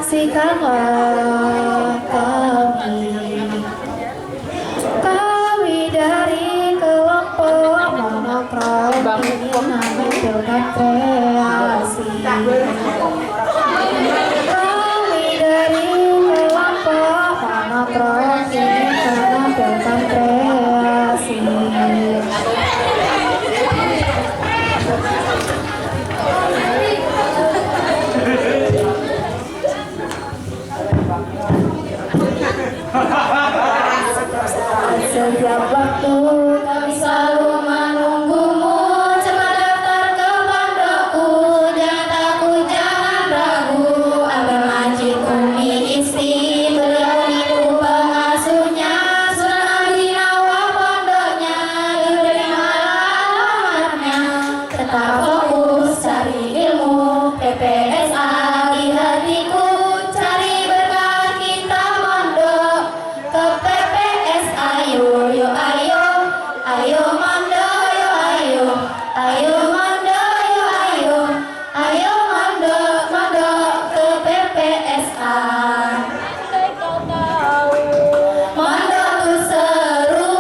saksikanlah kami dari kelompok monokrom ingin menampilkan kreasi. Kami dari kelompok monokrom ingin menampilkan kreasi. Setiap waktu kami selalu menunggumu, cepat daftar ke pondokku, jangan takut, jangan ragu, Abah Majid Umi Isti, beliau itu pengasuhnya, Sunan Abdinawa pondoknya, diterima alamatnya, tetap fokus cari ilmu, PPSA di hatiku, cari berkah kita mondok ke PPSA. Ayo, yo ayo, ayo mondo, yo ayo, ayo mondo, yo ayo, ayo mondo, mondo ke PPSA. Mondo tuh seru,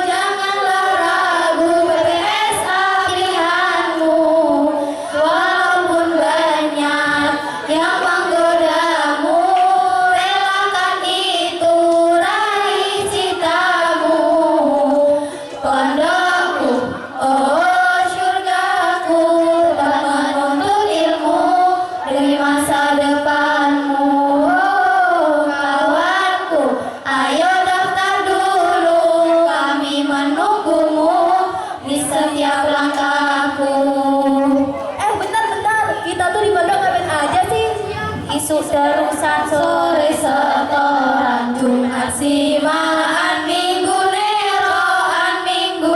janganlah ragu, PPSA pilihanmu. Walaupun banyak yang menggodamu, relakan itu, raih citamu. Pondokku, oh syurgaku, tempat menuntut ilmu demi masa depanmu. Oh kawanku, ayo daftar dulu, kami menunggumu di setiap langkahku. Bentar, kita tuh di pondok ngapain aja sih? Isu terusan sore setoran Jumat simaan Minggu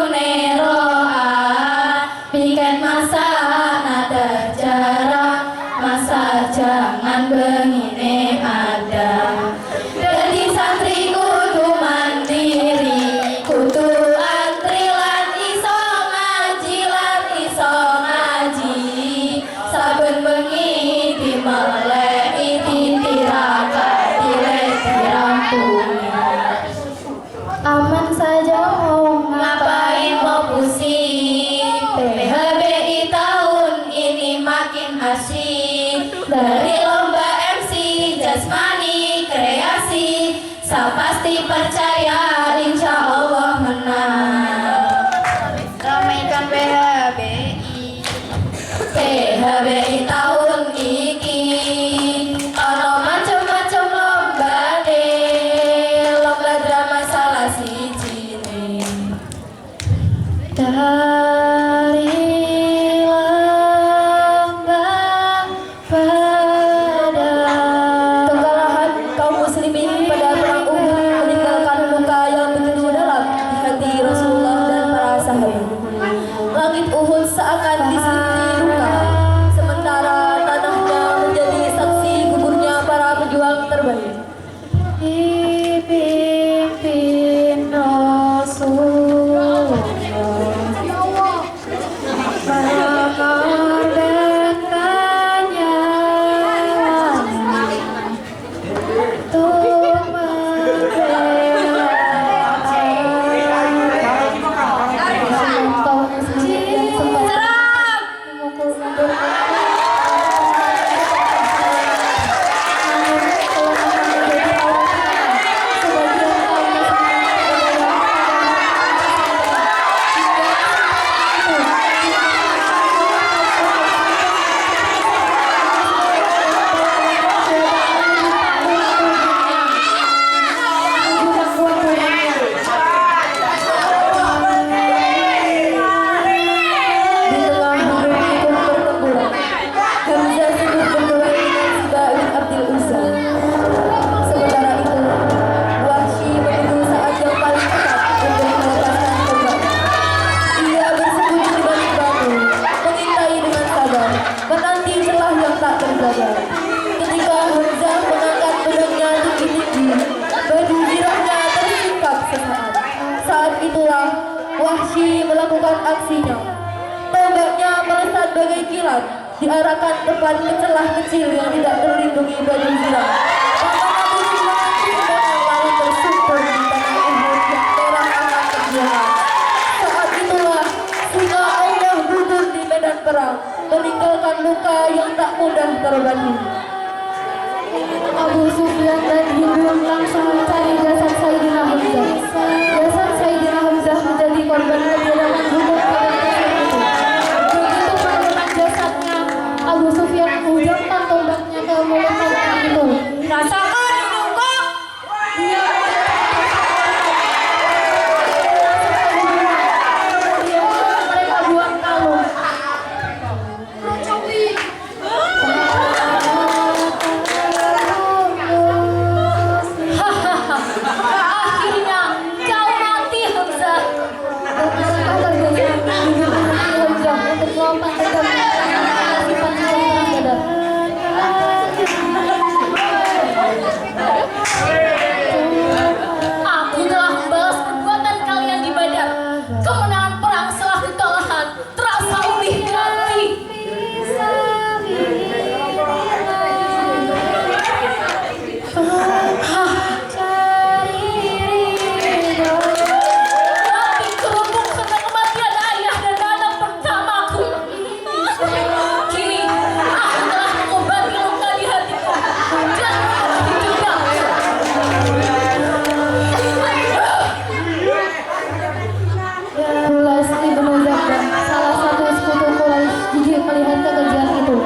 neroan piket masa nada jarang masa jangan begini ada. Jadi santri kudu mandiri, kudu antri lan iso ngaji, saben bengi dimeleki titirakan dirampuni. Aman saja mau ngapain mau pusing, PHBI tahun ini makin asyik, dari lomba MC jasmani kreasi, saya pasti percaya insya Allah menang. Ramaikan PHBI tahun ini ono macem-macem lomba deh, lomba drama salah siji nih. Dari lambang pada kekalahan kaum muslimin pada perang Uhud meninggalkan luka yang begitu dalam di hati Rasulullah dan para sahabat. Langit Uhud seakan diselimuti luka, sementara tanahnya menjadi saksi gugurnya para pejuang terbaik. Dipimpin Rasulullah mengorbankan nyawanya untuk membela kaum muslimin yang sempat memukul mundur. Wahsy melakukan aksinya. Tombaknya melesat bagai kilat, diarahkan tepat ke celah kecil yang tidak terlihat. melindungi Bani Zirah. Bahkan Abu Sufyan dengan lawan bersumpah di tanah Uhud yang merah akan perjuangan. Saat itulah singa Allah gugur di medan perang, meninggalkan luka yang tak mudah terobati. Abu Sufyan dan Hindu langsung mencari jasad Sayyidina Hamzah. Jasad Sayyidina Hamzah menjadi korban penyerangan hukum pada kasar itu. Begitu menemukan jasadnya, Abu Sufyan menghujamkan tombaknya ke mulut orang itu. Rasakan hidungku! Dia mereka buang kalung. Akhirnya kau mati, Hamzah. Untuk melawan dendam Aku telah membalas perbuatan kalian di Badar. Kemenangan perang setelah kekalahan terasa lebih nanti. Mati kerubuk karena kematian ayah dan anak pertamaku. Kini aku telah mengobati luka di hatiku dan mengobati juga. Hulas ibnu Zabban, salah satu sekutu Quraisy, jijik melihat kekejian itu.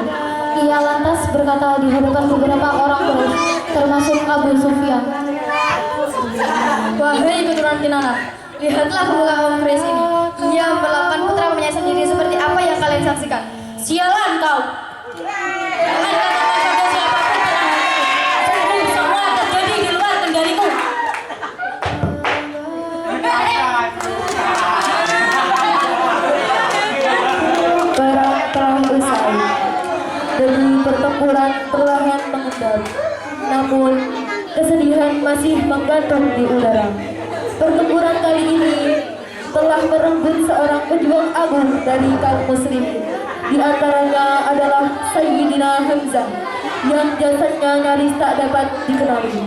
Ia lantas berkata di hadapan beberapa orang Quraisy, termasuk Abu Sufyan. Wahai keturunan Kinana, lihatlah pemuka kaum Quraisy ini. Ia memperlakukan putra punya sendiri seperti apa yang kalian saksikan. Sialan kau! Jangan katakan pada siapapun tentang hal itu. Sungguh semua terjadi di luar kendaliku. Perang telah usai. Dari pertempuran perlahan mengendap. Namun kesedihan masih menggantung di udara. Pertempuran kali ini telah merenggut seorang pejuang agung dari kaum muslimin. Di antaranya adalah Sayyidina Hamzah yang jasadnya nyaris tak dapat dikenali.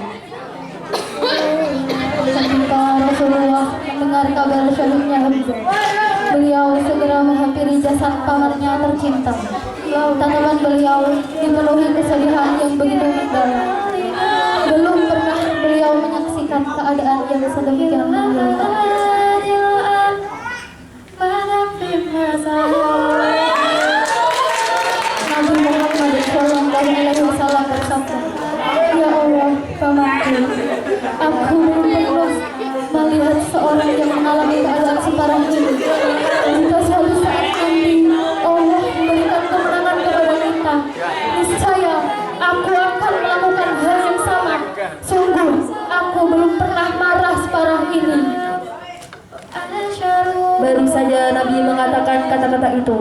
Ketika Rasulullah mendengar kabar syahidnya Hamzah, beliau segera menghampiri jasad pamannya tercinta. Tatapan beliau dipenuhi kesedihan yang begitu mendalam. Belum pernah beliau menyaksikan keadaan yang sedemikian menyedihkan. Nabi Muhammad SAW bersabda, "Ya Allah, pamanku, aku belum pernah melihat seorang yang mengalami keadaan separah ini. Jika suatu saat nanti Allah memberikan kemenangan kepada kita, niscaya aku akan melakukan hal yang sama. Sungguh, aku belum pernah marah separah ini." Baru saja Nabi mengatakan kata-kata itu,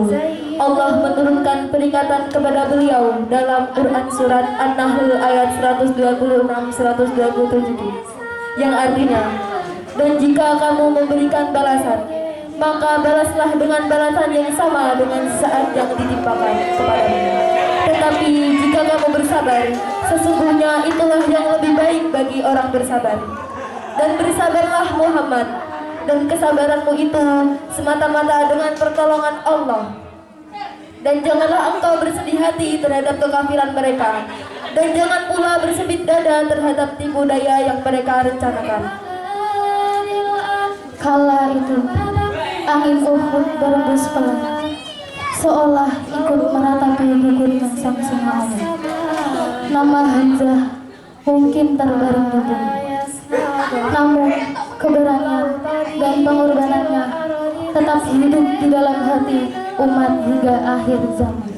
Allah menurunkan peringatan kepada beliau dalam Quran surat An-Nahl ayat 126-127 yang artinya, dan jika kamu memberikan balasan, maka balaslah dengan balasan yang sama dengan saat yang ditimpakan kepadamu. Tetapi jika kamu bersabar, sesungguhnya itulah yang lebih baik bagi orang bersabar. Dan bersabarlah Muhammad, dan kesabaranmu itu semata-mata dengan pertolongan Allah. Dan janganlah engkau bersedih hati terhadap kekafiran mereka, dan jangan pula bersepit dada terhadap tipu daya yang mereka rencanakan. Kala itu, angin Uhud berembus pelan, seolah ikut meratapi gugurnya sang singa Allah. Nama Hamzah mungkin terbaring di bumi, namun keberanian dan pengorbanannya tetap hidup di dalam hati umat hingga akhir zaman.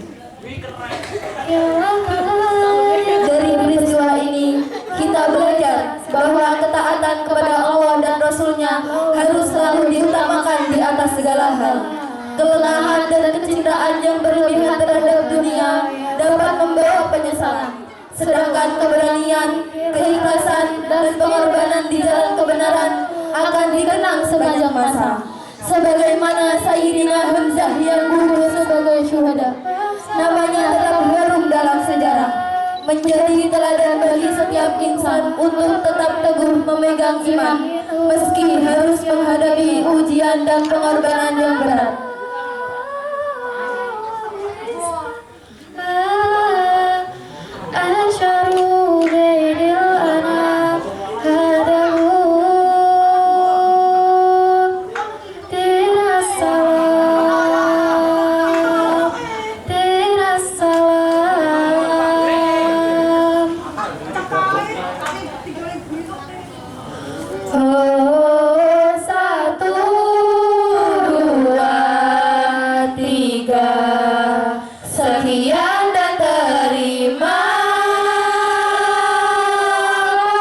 Dari peristiwa ini kita belajar bahwa ketaatan kepada Allah dan Rasul-Nya harus selalu diutamakan di atas segala hal. Kelelahan dan kecintaan yang berlebihan terhadap dunia dapat membawa penyesalan. Sedangkan keberanian, keikhlasan, dan pengorbanan di jalan kebenaran akan dikenang sepanjang masa. Sebagaimana Sayyidina Hamzah yang gugur sebagai syuhada, namanya tetap harum dalam sejarah, menjadi setiap insan untuk tetap teguh memegang iman, meski harus menghadapi ujian dan pengorbanan yang berat. Oh, 1, 2, 3, sekian dan terima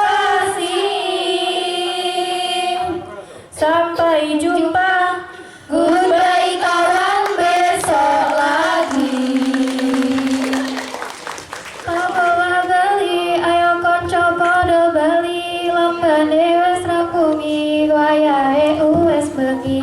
kasih. Sampai jumpa, goodbye kawan, besok lagi. Papawa beli, ayo konco podo beli, lombane wes rampungi, wayahe wes bengi.